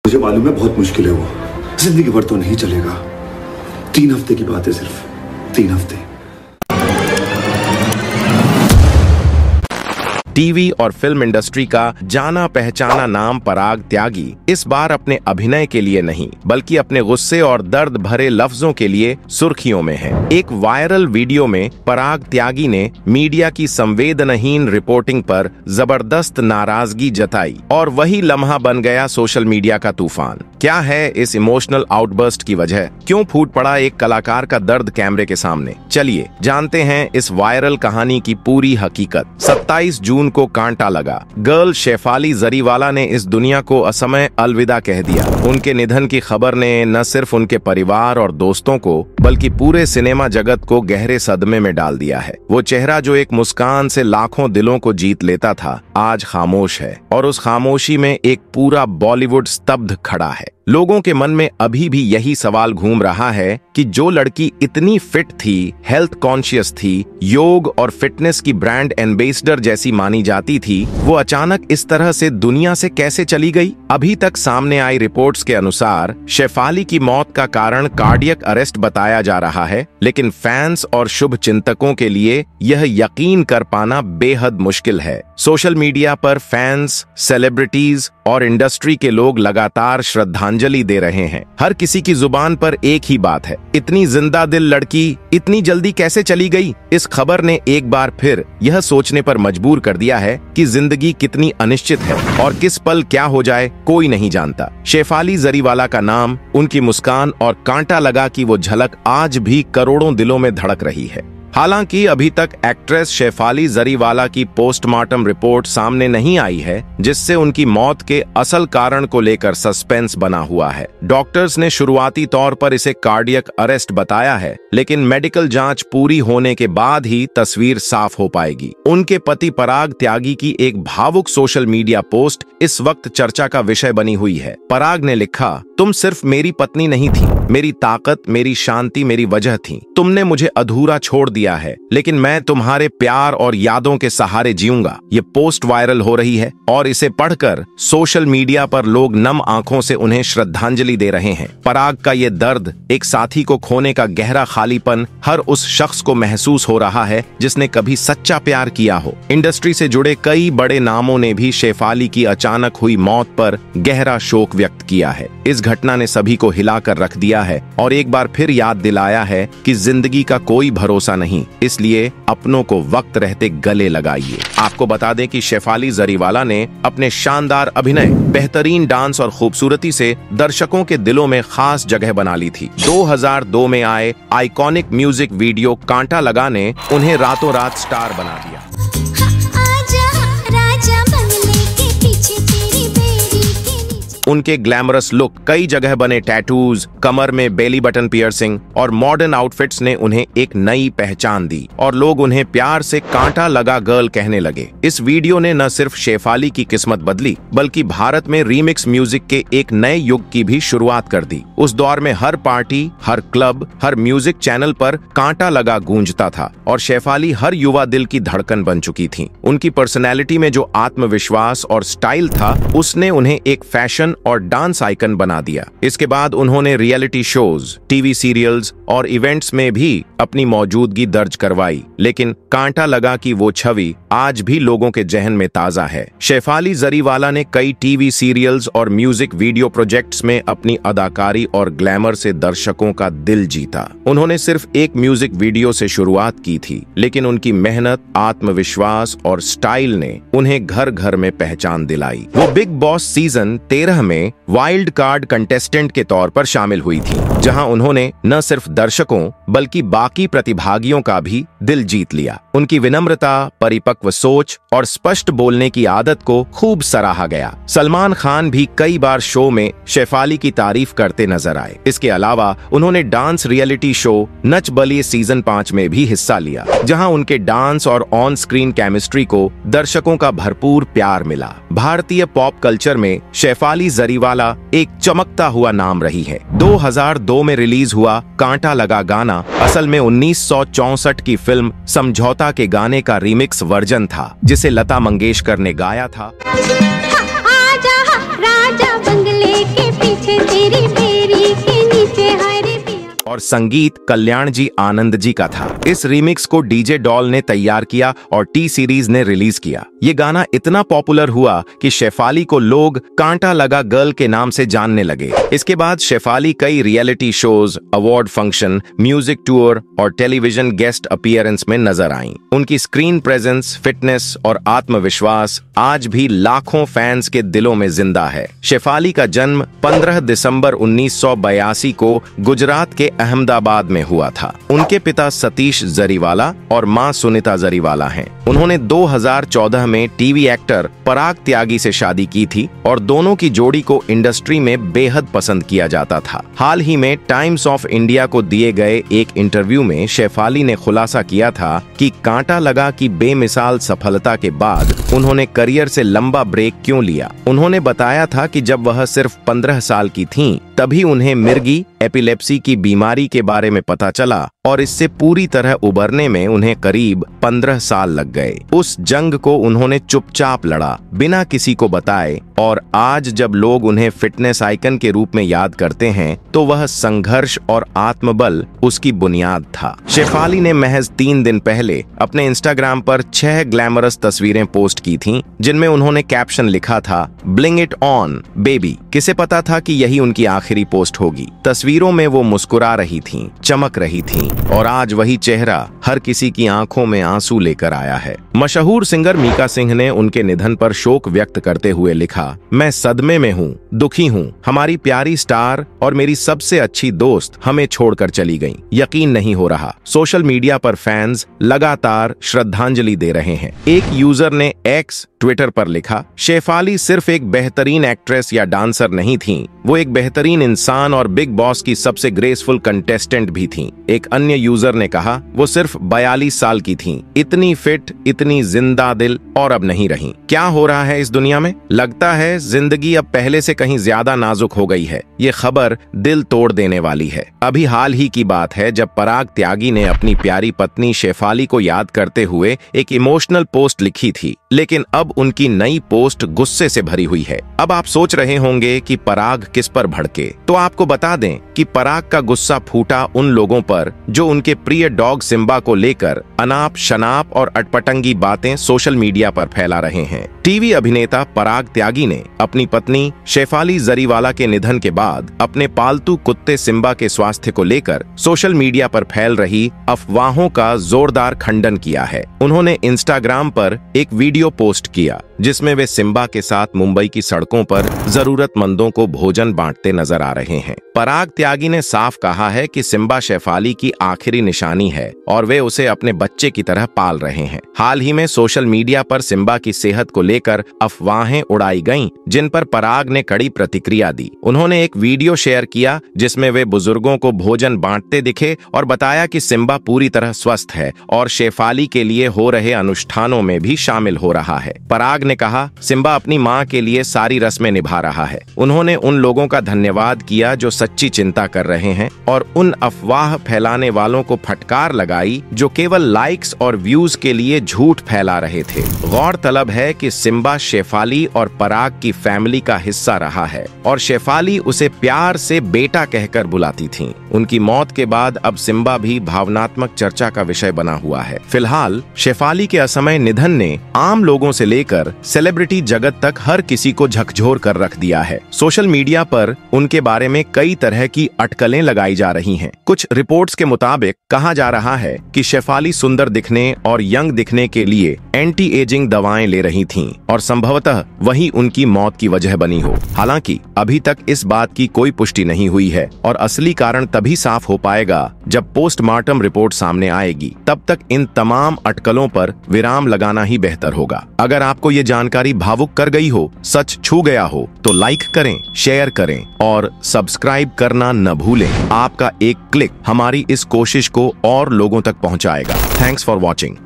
मुझे मालूम है बहुत मुश्किल है वो, जिंदगी भर तो नहीं चलेगा। 3 हफ्ते की बात है, सिर्फ 3 हफ्ते। टीवी और फिल्म इंडस्ट्री का जाना पहचाना नाम पराग त्यागी इस बार अपने अभिनय के लिए नहीं बल्कि अपने गुस्से और दर्द भरे लफ्जों के लिए सुर्खियों में है। एक वायरल वीडियो में पराग त्यागी ने मीडिया की संवेदनहीन रिपोर्टिंग पर जबरदस्त नाराजगी जताई और वही लम्हा बन गया सोशल मीडिया का तूफान। क्या है इस इमोशनल आउटबर्स्ट की वजह? क्यों फूट पड़ा एक कलाकार का दर्द कैमरे के सामने? चलिए जानते हैं इस वायरल कहानी की पूरी हकीकत। 27 जून को कांटा लगा। गर्ल शेफाली जरीवाला ने इस दुनिया को असमय अलविदा कह दिया। उनके निधन की खबर ने न सिर्फ उनके परिवार और दोस्तों को बल्कि पूरे सिनेमा जगत को गहरे सदमे में डाल दिया है। वो चेहरा जो एक मुस्कान से लाखों दिलों को जीत लेता था, आज खामोश है और उस खामोशी में एक पूरा बॉलीवुड स्तब्ध खड़ा है। लोगों के मन में अभी भी यही सवाल घूम रहा है कि जो लड़की इतनी फिट थी, हेल्थ कॉन्शियस थी, योग और फिटनेस की ब्रांड एम्बेसडर जैसी मानी जाती थी, वो अचानक इस तरह से दुनिया से कैसे चली गई? अभी तक सामने आई रिपोर्ट्स के अनुसार शेफाली की मौत का कारण कार्डियक अरेस्ट बताया जा रहा है, लेकिन फैंस और शुभ चिंतकों के लिए यह यकीन कर पाना बेहद मुश्किल है। सोशल मीडिया पर फैंस, सेलिब्रिटीज और इंडस्ट्री के लोग लगातार श्रद्धांजलि दे रहे हैं। हर किसी की जुबान पर एक ही बात है, इतनी जिंदा दिल लड़की इतनी जल्दी कैसे चली गई? इस खबर ने एक बार फिर यह सोचने पर मजबूर कर दिया है कि जिंदगी कितनी अनिश्चित है और किस पल क्या हो जाए कोई नहीं जानता। शेफाली जरीवाला का नाम, उनकी मुस्कान और कांटा लगा की वो झलक आज भी करोड़ों दिलों में धड़क रही है। हालांकि अभी तक एक्ट्रेस शेफाली जरीवाला की पोस्टमार्टम रिपोर्ट सामने नहीं आई है, जिससे उनकी मौत के असल कारण को लेकर सस्पेंस बना हुआ है। डॉक्टर्स ने शुरुआती तौर पर इसे कार्डियक अरेस्ट बताया है, लेकिन मेडिकल जांच पूरी होने के बाद ही तस्वीर साफ हो पाएगी। उनके पति पराग त्यागी की एक भावुक सोशल मीडिया पोस्ट इस वक्त चर्चा का विषय बनी हुई है। पराग ने लिखा, तुम सिर्फ मेरी पत्नी नहीं थी, मेरी ताकत, मेरी शांति, मेरी वजह थी। तुमने मुझे अधूरा छोड़ दिया है, लेकिन मैं तुम्हारे प्यार और यादों के सहारे जीऊंगा। ये पोस्ट वायरल हो रही है और इसे पढ़कर सोशल मीडिया पर लोग नम आंखों से उन्हें श्रद्धांजलि दे रहे हैं। पराग का ये दर्द, एक साथी को खोने का गहरा खालीपन हर उस शख्स को महसूस हो रहा है जिसने कभी सच्चा प्यार किया हो। इंडस्ट्री से जुड़े कई बड़े नामों ने भी शेफाली की अचानक हुई मौत पर गहरा शोक व्यक्त किया है। इस घटना ने सभी को हिलाकर रख दिया है और एक बार फिर याद दिलाया है कि जिंदगी का कोई भरोसा नहीं, इसलिए अपनों को वक्त रहते गले लगाइए। आपको बता दें कि शेफाली जरीवाला ने अपने शानदार अभिनय, बेहतरीन डांस और खूबसूरती से दर्शकों के दिलों में खास जगह बना ली थी। 2002 में आए आइकॉनिक म्यूजिक वीडियो कांटा लगा ने उन्हें रातों रात स्टार बना दिया। उनके ग्लैमरस लुक, कई जगह बने टैटूज, कमर में बेली बटन पियर्सिंग और मॉडर्न आउटफिट्स ने उन्हें एक नई पहचान दी और लोग उन्हें प्यार से कांटा लगा गर्ल कहने लगे। इस वीडियो ने न सिर्फ शेफाली की किस्मत बदली बल्कि भारत में रीमिक्स म्यूजिक के एक नए युग की भी शुरुआत कर दी। उस दौर में हर पार्टी, हर क्लब, हर म्यूजिक चैनल पर कांटा लगा गूंजता था और शेफाली हर युवा दिल की धड़कन बन चुकी थी। उनकी पर्सनैलिटी में जो आत्मविश्वास और स्टाइल था, उसने उन्हें एक फैशन और डांस आइकन बना दिया। इसके बाद उन्होंने रियलिटी शोज, टीवी सीरियल्स और इवेंट्स में भी अपनी मौजूदगी दर्ज करवाई, लेकिन कांटा लगा की वो छवि आज भी लोगों के जहन में ताजा है। शेफाली जरीवाला ने कई टीवी सीरियल्स और म्यूजिक वीडियो प्रोजेक्ट्स में अपनी अदाकारी और ग्लैमर से दर्शकों का दिल जीता। उन्होंने सिर्फ एक म्यूजिक वीडियो से शुरुआत की थी, लेकिन उनकी मेहनत, आत्मविश्वास और स्टाइल ने उन्हें घर घर में पहचान दिलाई। वो बिग बॉस सीजन 13 में वाइल्ड कार्ड कंटेस्टेंट के तौर पर शामिल हुई थी, जहां उन्होंने न सिर्फ दर्शकों बल्कि बाकी प्रतिभागियों का भी दिल जीत लिया। उनकी विनम्रता, परिपक्व सोच और स्पष्ट बोलने की आदत को खूब सराहा गया। सलमान खान भी कई बार शो में शेफाली की तारीफ करते नजर आए। इसके अलावा उन्होंने dance reality show Nach Baliye season 5 में भी हिस्सा लिया, जहां उनके डांस और ऑन स्क्रीन केमिस्ट्री को दर्शकों का भरपूर प्यार मिला। भारतीय पॉप कल्चर में शेफाली जरीवाला एक चमकता हुआ नाम रही है। 2002 में रिलीज हुआ कांटा लगा गाना असल में 1964 की फिल्म समझौता के गाने का रीमिक्स वर्जन था, जिसे लता मंगेशकर ने गाया था। आजा राजा बंगले के और संगीत कल्याण जी आनंद जी का था। इस रीमिक्स को डीजे डॉल ने तैयार किया और टी सीरीज ने रिलीज किया। ये गाना इतना पॉपुलर हुआ कि शेफाली को लोग कांटा लगा गर्ल के नाम से जानने लगे। इसके बाद शेफाली कई reality shows, award function, music tour और टेलीविजन गेस्ट अपीयरेंस में नजर आईं। उनकी स्क्रीन प्रेजेंस, फिटनेस और आत्मविश्वास आज भी लाखों फैंस के दिलों में जिंदा है। शेफाली का जन्म 15 दिसंबर 1982 को गुजरात के अहमदाबाद में हुआ था। उनके पिता सतीश जरीवाला और मां सुनीता जरीवाला हैं। उन्होंने 2014 में टीवी एक्टर पराग त्यागी से शादी की थी और दोनों की जोड़ी को इंडस्ट्री में बेहद पसंद किया जाता था। हाल ही में टाइम्स ऑफ इंडिया को दिए गए एक इंटरव्यू में शेफाली ने खुलासा किया था कि कांटा लगा की बेमिसाल सफलता के बाद उन्होंने करियर से लंबा ब्रेक क्यों लिया। उन्होंने बताया था कि जब वह सिर्फ 15 साल की थीं, तभी उन्हें मिर्गी एपिलेप्सी की बीमारी के बारे में पता चला और इससे पूरी तरह उबरने में उन्हें करीब 15 साल लग गए। उस जंग को उन्होंने चुपचाप लड़ा, बिना किसी को बताए, और आज जब लोग उन्हें फिटनेस आइकन के रूप में याद करते हैं तो वह संघर्ष और आत्मबल उसकी बुनियाद था। शेफाली ने महज 3 दिन पहले अपने इंस्टाग्राम पर 6 ग्लैमरस तस्वीरें पोस्ट की थीं, जिनमें उन्होंने कैप्शन लिखा था, ब्लिंग इट ऑन बेबी। किसे पता था कि यही उनकी आखिरी पोस्ट होगी। तस्वीरों में वो मुस्कुरा रही थीं, चमक रही थीं, और आज वही चेहरा हर किसी की आंखों में आंसू लेकर आया है। मशहूर सिंगर मीका सिंह ने उनके निधन पर शोक व्यक्त करते हुए लिखा, मैं सदमे में हूँ, दुखी हूँ। हमारी प्यारी स्टार और मेरी सबसे अच्छी दोस्त हमें छोड़कर चली गईं। यकीन नहीं हो रहा। सोशल मीडिया पर फैंस लगातार श्रद्धांजलि दे रहे हैं। एक यूजर ने एक्स ट्विटर पर लिखा, शेफाली सिर्फ एक बेहतरीन एक्ट्रेस या डांसर नहीं थीं, वो एक बेहतरीन इंसान और बिग बॉस की सबसे ग्रेसफुल कंटेस्टेंट भी थीं। एक अन्य यूजर ने कहा, वो सिर्फ 42 साल की थीं, इतनी फिट, इतनी जिंदा दिल, और अब नहीं रहीं। क्या हो रहा है इस दुनिया में? लगता है जिंदगी अब पहले से कहीं ज्यादा नाजुक हो गई है। ये खबर दिल तोड़ देने वाली है। अभी हाल ही की बात है जब पराग त्यागी ने अपनी प्यारी पत्नी शेफाली को याद करते हुए एक इमोशनल पोस्ट लिखी थी, लेकिन अब उनकी नई पोस्ट गुस्से से भरी हुई है। अब आप सोच रहे होंगे कि पराग किस पर भड़के, तो आपको बता दें कि पराग का गुस्सा फूटा उन लोगों पर जो उनके प्रिय डॉग सिम्बा को लेकर अनाप शनाप और अटपटंगी बातें सोशल मीडिया पर फैला रहे हैं। टीवी अभिनेता पराग त्यागी ने अपनी पत्नी शेफाली जरीवाला के निधन के बाद अपने पालतू कुत्ते सिम्बा के स्वास्थ्य को लेकर सोशल मीडिया पर फैल रही अफवाहों का जोरदार खंडन किया है। उन्होंने इंस्टाग्राम पर एक वीडियो पोस्ट किया जिसमें वे सिम्बा के साथ मुंबई की सड़कों पर जरूरतमंदों को भोजन बांटते नजर आ रहे हैं। पराग त्यागी ने साफ कहा है कि सिम्बा शेफाली की आखिरी निशानी है और वे उसे अपने बच्चे की तरह पाल रहे हैं। हाल ही में सोशल मीडिया पर सिम्बा की सेहत को लेकर अफवाहें उड़ाई गईं, जिन पर पराग ने कड़ी प्रतिक्रिया दी। उन्होंने एक वीडियो शेयर किया जिसमें वे बुजुर्गों को भोजन बांटते दिखे और बताया कि सिम्बा पूरी तरह स्वस्थ है और शेफाली के लिए हो रहे अनुष्ठानों में भी शामिल हो रहा है। पराग ने कहा, सिम्बा अपनी मां के लिए सारी रस्में निभा रहा है। उन्होंने उन लोगों का धन्यवाद किया जो सच्ची चिंता कर रहे हैं और उन अफवाह फैलाने वालों को फटकार लगाई जो केवल लाइक्स और व्यूज के लिए झूठ फैला रहे थे। गौरतलब है कि सिम्बा शेफाली और पराग की फैमिली का हिस्सा रहा है और शेफाली उसे प्यार से बेटा कहकर बुलाती थीं। उनकी मौत के बाद अब सिम्बा भी भावनात्मक चर्चा का विषय बना हुआ है। फिलहाल शेफाली के असमय निधन ने आम लोगों से लेकर सेलिब्रिटी जगत तक हर किसी को झकझोर कर रख दिया है। सोशल मीडिया पर उनके बारे में कई तरह की अटकलें लगाई जा रही हैं। कुछ रिपोर्ट्स के मुताबिक कहा जा रहा है कि शेफाली सुंदर दिखने और यंग दिखने के लिए एंटी एजिंग दवाएं ले रही थीं और संभवतः वही उनकी मौत की वजह बनी हो। हालांकि अभी तक इस बात की कोई पुष्टि नहीं हुई है और असली कारण तभी साफ हो पाएगा जब पोस्टमार्टम रिपोर्ट सामने आएगी। तब तक इन तमाम अटकलों पर विराम लगाना ही बेहतर होगा। अगर आपको ये जानकारी भावुक कर गई हो, सच छू गया हो, तो लाइक करें, शेयर करें और सब्सक्राइब करना न भूलें। आपका एक क्लिक हमारी इस कोशिश को और लोगों तक पहुंचाएगा। Thanks for watching.